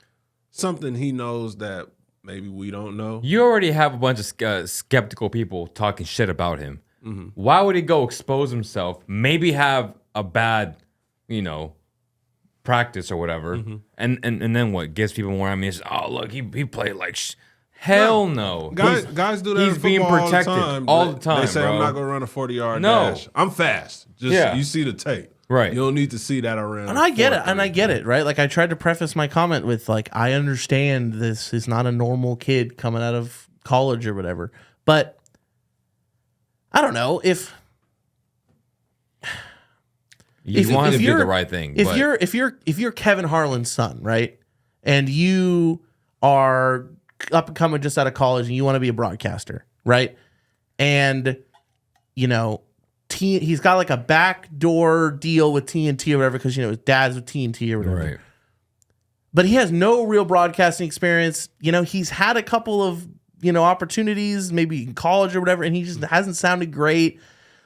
something he knows that maybe we don't know. You already have a bunch of skeptical people talking shit about him. Why would he go expose himself? Maybe have a bad, you know, practice or whatever, and then what? Gives people more ammunition. Oh, look, he played like hell no. Guys do that. He's in being protected all the time. They say, bro. I'm not gonna run a 40-yard dash. I'm fast. You see the tape. Right. You don't need to see that around. And I get it, right? Like I tried to preface my comment with like, I understand this is not a normal kid coming out of college or whatever, but I don't know if you want to do the right thing. If you're Kevin Harlan's son, right, and you are up and coming just out of college and you want to be a broadcaster, right, and you know he's got like a backdoor deal with TNT or whatever, because his dad's with TNT or whatever. Right. But he has no real broadcasting experience. He's had a couple of opportunities, maybe in college or whatever, and he just hasn't sounded great.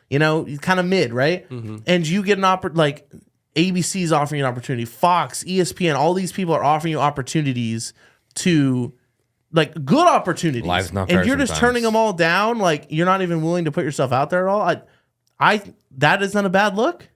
He's kind of mid, right? Mm-hmm. And you get like ABC's offering you an opportunity, Fox, ESPN, all these people are offering you opportunities to. Like good opportunities, Life's not and fair you're just sometimes. turning them all down. Like you're not even willing to put yourself out there at all. That isn't a bad look,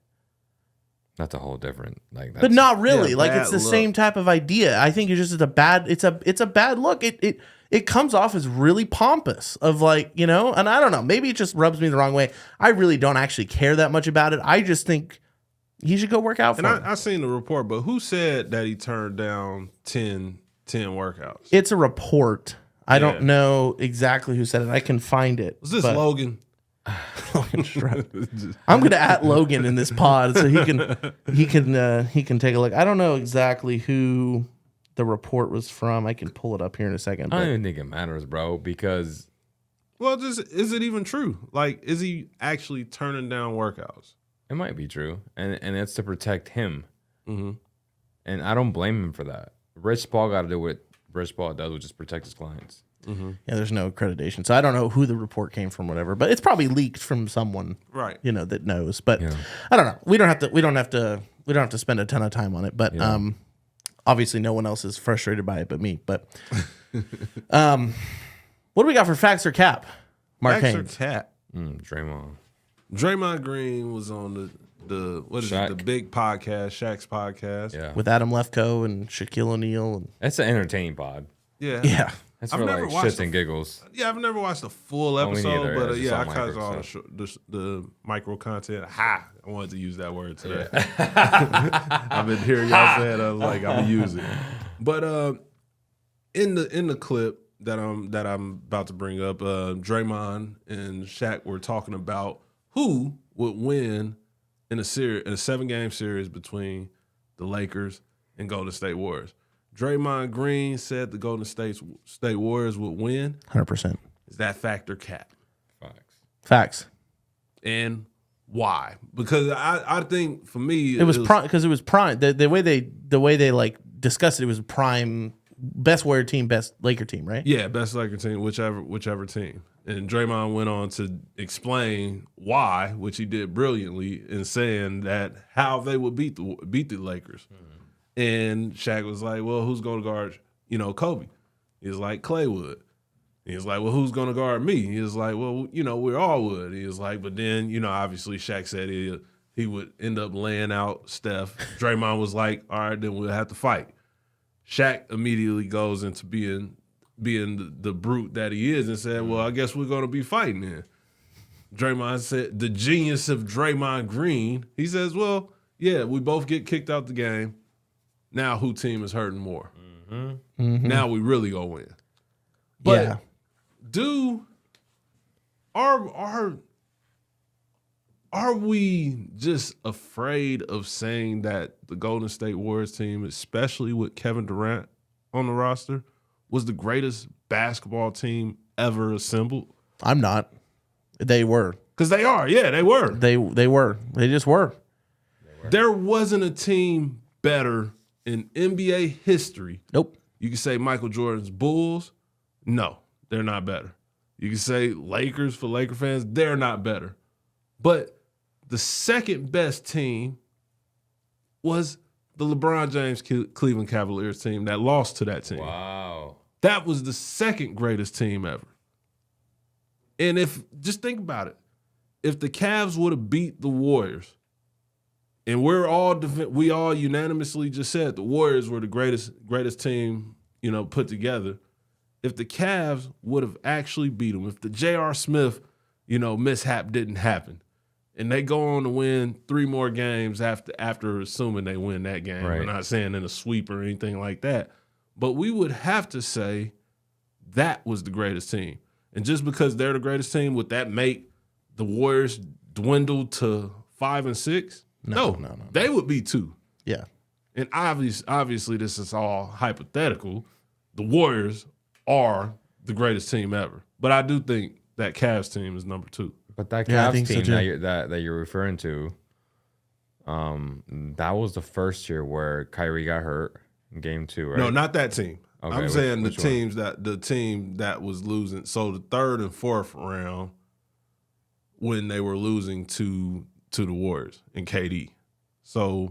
That's a whole different but not really. Yeah, like bad it's the look. same type of idea. I think it's a bad look. It comes off as really pompous of and I don't know. Maybe it just rubs me the wrong way. I really don't actually care that much about it. I just think he should go work out for him. I seen the report, but who said that he turned down 10 workouts? It's a report. I don't know exactly who said it. I can find it. Was this Logan? Logan Stroud. I'm gonna at Logan in this pod so he can take a look. I don't know exactly who the report was from. I can pull it up here in a second. I don't even think it matters, bro, because Well, is it even true? Like, is he actually turning down workouts? it might be true, and it's to protect him. Mm-hmm. And I don't blame him for that. Rich Paul got to do what Rich Paul does, which is protect his clients. Mm-hmm. Yeah, there's no accreditation, so I don't know who the report came from, whatever. But it's probably leaked from someone, Right? that knows. But Yeah. I don't know. We don't have to spend a ton of time on it. But obviously, no one else is frustrated by it but me. But what do we got for facts or cap? Mark Facts or Haynes. cat? Draymond. Draymond Green was on the what is Shaq. it? The big podcast, Shaq's podcast. Yeah. With Adam Lefkoe and Shaquille O'Neal. And, That's an entertaining pod. Yeah. yeah. That's I've for never like watched shits and giggles. Yeah, I've never watched a full me episode, neither. but Yeah, I just caught all all micro the micro content. Ha! I wanted to use that word today. I've been hearing y'all say it. I was like, I'm gonna use it. But in the clip that I'm about to bring up, Draymond and Shaq were talking about who would win in a 7-game series between the Lakers and Golden State Warriors. Draymond Green said the Golden State Warriors would win. 100%. Is that factor cap? Facts. And why? Because I think for me It was prime because it was prime. The way they like discussed it was prime best Warrior team, best Laker team, right? yeah, best Laker team, whichever team. And Draymond went on to explain why, which he did brilliantly, in saying that how they would beat the Lakers. And Shaq was like, "Well, who's going to guard Kobe?" He was like, "Clay would." He was like, "Well, who's going to guard me?" He was like, "Well, we all would." He was like, "But then, obviously Shaq said he would end up laying out Steph." Draymond was like, "All right, then we'll have to fight." Shaq immediately goes into being the brute that he is and said, "Well, I guess we're going to be fighting then." Draymond said, the genius of Draymond Green, he says, "Well, yeah, we both get kicked out the game. Now who team is hurting more? Mm-hmm. Now we really gonna win." But are we just afraid of saying that the Golden State Warriors team, especially with Kevin Durant on the roster, was the greatest basketball team ever assembled? I'm not. They were. Because they are. Yeah, they were. They were. They just were. There wasn't a team better in NBA history. Nope. You can say Michael Jordan's Bulls. No, they're not better. You can say Lakers for Laker fans. They're not better. But the second best team was the LeBron James Cleveland Cavaliers team that lost to that team. Wow. That was the second greatest team ever. And just think about it. If the Cavs would have beat the Warriors, and we all unanimously just said the Warriors were the greatest team, put together. If the Cavs would have actually beat them, if the J.R. Smith, mishap didn't happen, and they go on to win 3 more games after assuming they win that game. Right. We're not saying in a sweep or anything like that, but we would have to say that was the greatest team. And just because they're the greatest team, would that make the Warriors dwindle to 5 and 6? No. They would be 2. Yeah. And obviously this is all hypothetical. The Warriors are the greatest team ever. But I do think that Cavs team is number 2. But that Yeah, I Cavs think so team too. that you're referring to, that was the first year where Kyrie got hurt in game 2, right? No, not that team. Okay, I'm saying which the team that was losing. So the third and fourth round when they were losing to the Warriors and KD. So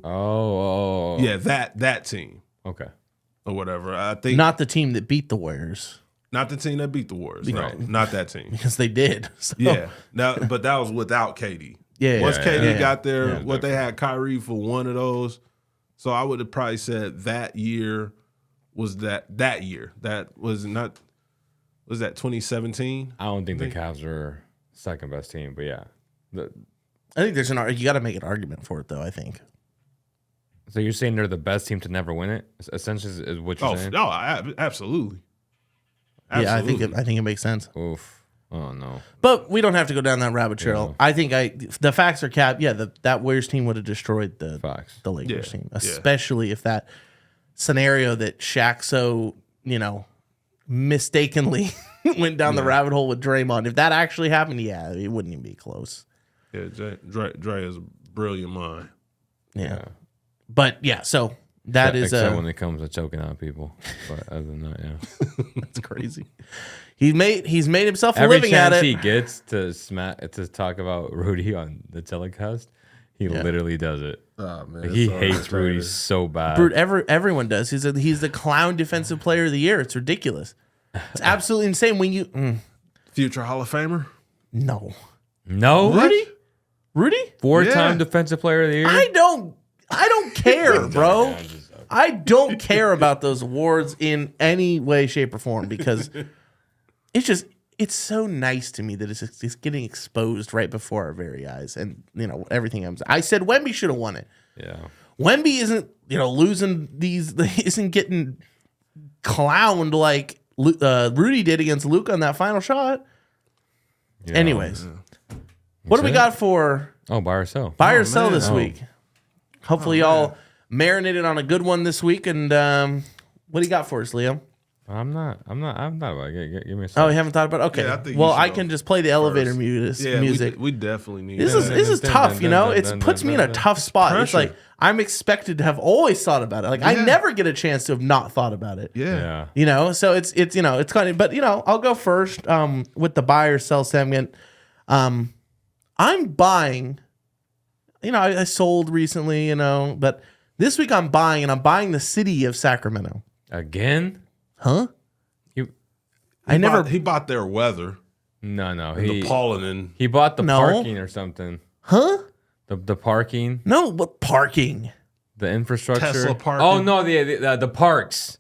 yeah, that team Okay. or whatever. I think Not the team that beat the Warriors, not the team that beat the Warriors. No, Right. not that team. because they did. So, Yeah, but that was without KD. Yeah. Once KD yeah. got there, Yeah, what they had Kyrie for one of those. So I would have probably said that year was that year. That was not. Was that 2017? I don't think the Cavs were second best team, but yeah. I think there's you got to make an argument for it, though. I think. So you're saying they're the best team to never win it? Essentially, is what you're saying? No, absolutely. Yeah, I think it makes sense. Oof. Oh no. But we don't have to go down that rabbit trail. Yeah. I think the facts are capped. Yeah, that Warriors team would have destroyed Facts. the Lakers Yeah, team, yeah. especially if that scenario that Shaq so mistakenly went down the rabbit hole with Draymond. If that actually happened, yeah, it wouldn't even be close. Yeah, Dre is a brilliant mind. Yeah. But yeah, so that is except when it comes to choking out people. But other than that, yeah. that's crazy. He's made himself a Every living at chance it. he gets to talk about Rudy on the telecast, he literally does it. Oh man, He hates Rudy so bad. Brute, everyone does. He's the clown defensive player of the year. It's ridiculous. It's absolutely insane when you future Hall of Famer. no. No, Rudy? 4-time Yeah. defensive player of the year. I don't care, bro. I don't care about those awards in any way, shape, or form because it's so nice to me that it's getting exposed right before our very eyes, and everything. I said Wemby should have won it. Yeah. Wemby isn't losing these, isn't getting clowned like Rudy did against Luke on that final shot. Yeah. Anyways, what do we it. got for Oh, buy or sell. buy or sell man. this week? Hopefully, y'all marinated on a good one this week. And what do you got for us, Liam? I'm not about it. Give me a Oh, second. you haven't thought about it? Okay. Yeah, I think you well, should I go can just play the elevator Yeah, music. we definitely need This that. is tough, It puts me in a tough spot. It's pressure. like I'm expected to have always thought about it. Like I never get a chance to have not thought about it. yeah. So it's it's kind of, but I'll go first with the buy or sell segment. I'm buying. I sold recently, but this week I'm buying, and I'm buying the city of Sacramento. Again? Huh? He bought their weather. No. The pollen and He bought the No. parking or something. Huh? The parking, No, what parking? the infrastructure. Tesla parking. Oh no, the parks.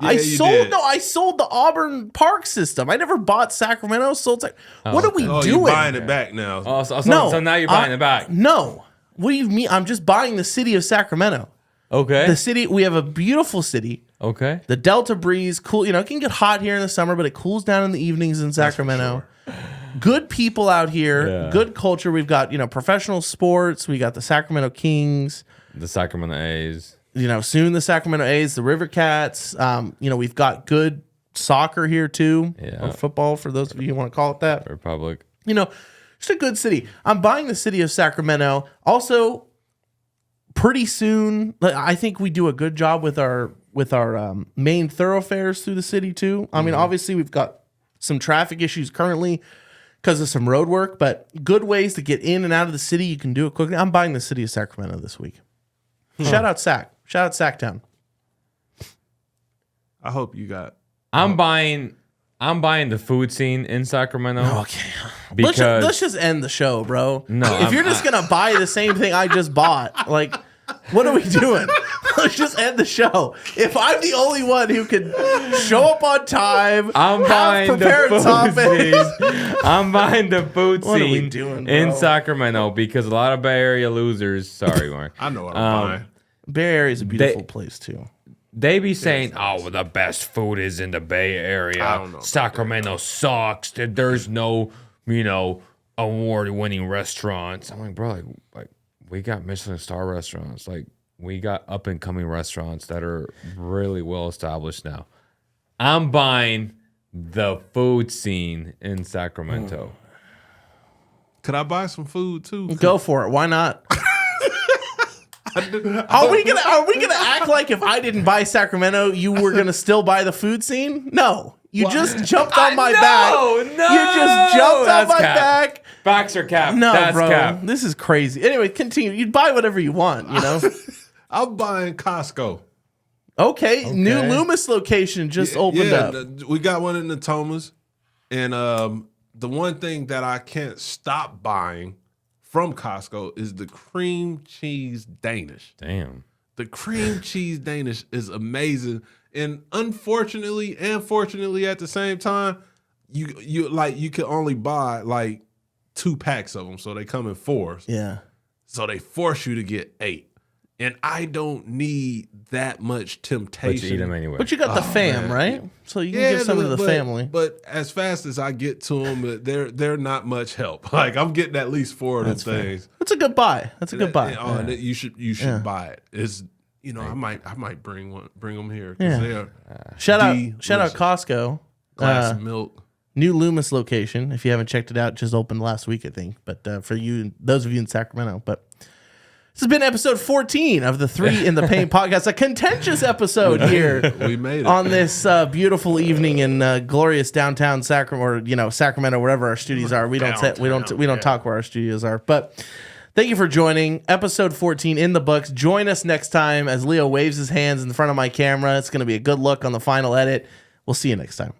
Yeah, I you sold did. I sold the Auburn Park system. I never bought Sacramento. Sold what are we Oh, doing? you're buying it back now. Oh, so No, now you're buying it back. No. What do you mean? I'm just buying the city of Sacramento. Okay. The city, we have a beautiful city. Okay. The Delta breeze, cool. It can get hot here in the summer, but it cools down in the evenings in Sacramento. Good people out here. Yeah. Good culture. We've got, professional sports. We got the Sacramento Kings. The Sacramento A's. Soon the Sacramento A's, the River Cats. We've got good soccer here too. Yeah. Or football, for those of you who want to call it that. Republic. Just a good city. I'm buying the city of Sacramento. Also, pretty soon, I think we do a good job with our main thoroughfares through the city too. I mean, obviously we've got some traffic issues currently because of some road work, but good ways to get in and out of the city. You can do it quickly. I'm buying the city of Sacramento this week. Shout out Sac. Shout out Sacktown. I hope you got. I'm buying the food scene in Sacramento. Okay. Because Let's just end the show, bro. No, if you're just gonna buy the same thing I just bought, like, what are we doing? Let's just end the show. If I'm the only one who can show up on time, I'm have buying the prepared food topics. scene. I'm buying the food What are we scene doing, in bro? Sacramento because a lot of Bay Area losers. Sorry, Mark. I know what I'm buying. Bay Area is a beautiful place too. They be saying, "Oh, well, the best food is in the Bay Area. I don't know about Sacramento sucks. There's no, award-winning restaurants." I'm like, bro, like we got Michelin star restaurants. Like we got up-and-coming restaurants that are really well established now. I'm buying the food scene in Sacramento. Could I buy some food too? Go for it. Why not? Are we gonna act like if I didn't buy Sacramento, you were gonna still buy the food scene? No. You just jumped on my back. No. You just jumped on my back. Facts are capped. No, That's bro. capped. This is crazy. Anyway, continue. You buy whatever you want, you know? I'm buying Costco. Okay. New Loomis location just opened up. We got one in the Thomas. And the one thing that I can't stop buying from Costco is the cream cheese Danish. Damn. The cream cheese Danish is amazing. And unfortunately and fortunately at the same time, you can only buy like 2 packs of them. So they come in 4s. Yeah. So they force you to get 8. And I don't need that much temptation. But you eat them anyway. But you got the fam, right? So you can give some to the family. But as fast as I get to them, they're not much help. Like I'm getting at least 4 of them things. That's a good buy. That's a good buy. And you should buy it. It's I might bring them here because they are shout out Costco. Glass of milk. New Loomis location. If you haven't checked it out, just opened last week, I think. But for you, those of you in Sacramento, this has been episode 14 of the 3 in the Paint podcast, a contentious episode here. We made it on this beautiful evening in glorious downtown Sacramento, or Sacramento, wherever our studios are. We don't talk where our studios are. But thank you for joining episode 14 in the books. Join us next time as Leo waves his hands in front of my camera. It's going to be a good look on the final edit. We'll see you next time.